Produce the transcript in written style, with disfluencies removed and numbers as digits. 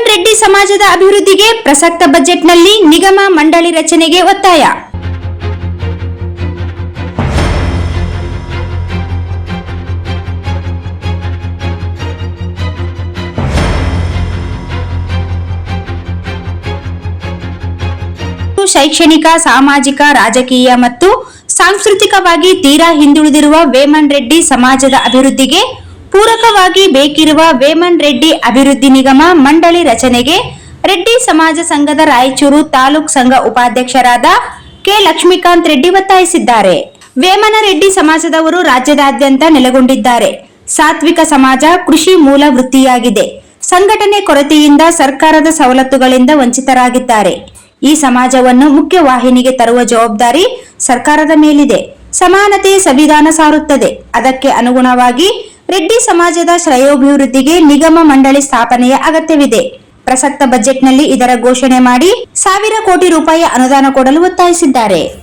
ವೇಮನ್ ರೆಡ್ಡಿ ಸಮಾಜದ ಅಭಿವೃದ್ಧಿಗೆ ಪ್ರಸಕ್ತ ಬಜೆಟ್ನಲ್ಲಿ ನಿಗಮ ಮಂಡಳಿ ರಚನೆಗೆ ಒತ್ತಾಯ. ಶೈಕ್ಷಣಿಕ, ಸಾಮಾಜಿಕ, ರಾಜಕೀಯ ಮತ್ತು ಸಾಂಸ್ಕೃತಿಕವಾಗಿ ತೀರಾ ಹಿಂದುಳಿದಿರುವ ವೇಮನ್ ರೆಡ್ಡಿ ಸಮಾಜದ ಅಭಿವೃದ್ಧಿಗೆ ಪೂರಕವಾಗಿ ಬೇಕಿರುವ ವೇಮನ್ ರೆಡ್ಡಿ ಅಭಿವೃದ್ಧಿ ನಿಗಮ ಮಂಡಳಿ ರಚನೆಗೆ ರೆಡ್ಡಿ ಸಮಾಜ ಸಂಘದ ರಾಯಚೂರು ತಾಲೂಕು ಸಂಘ ಉಪಾಧ್ಯಕ್ಷರಾದ ಕೆ ಲಕ್ಷ್ಮೀಕಾಂತ್ ರೆಡ್ಡಿ ಒತ್ತಾಯಿಸಿದ್ದಾರೆ. ವೇಮನ ರೆಡ್ಡಿ ಸಮಾಜದವರು ರಾಜ್ಯದಾದ್ಯಂತ ನೆಲೆಗೊಂಡಿದ್ದಾರೆ. ಸಾತ್ವಿಕ ಸಮಾಜ ಕೃಷಿ ಮೂಲ ವೃತ್ತಿಯಾಗಿದೆ. ಸಂಘಟನೆ ಕೊರತೆಯಿಂದ ಸರ್ಕಾರದ ಸವಲತ್ತುಗಳಿಂದ ವಂಚಿತರಾಗಿದ್ದಾರೆ. ಈ ಸಮಾಜವನ್ನು ಮುಖ್ಯವಾಹಿನಿಗೆ ತರುವ ಜವಾಬ್ದಾರಿ ಸರ್ಕಾರದ ಮೇಲಿದೆ. ಸಮಾನತೆ ಸಂವಿಧಾನ ಸಾರುತ್ತದೆ. ಅದಕ್ಕೆ ಅನುಗುಣವಾಗಿ ರೆಡ್ಡಿ ಸಮಾಜದ ಶ್ರೇಯೋಭಿವೃದ್ಧಿಗೆ ನಿಗಮ ಮಂಡಳಿ ಸ್ಥಾಪನೆಯ ಅಗತ್ಯವಿದೆ. ಪ್ರಸಕ್ತ ಬಜೆಟ್ನಲ್ಲಿ ಇದರ ಘೋಷಣೆ ಮಾಡಿ 1,000 ಕೋಟಿ ರೂಪಾಯಿ ಅನುದಾನ ಕೊಡಲು ಒತ್ತಾಯಿಸಿದ್ದಾರೆ.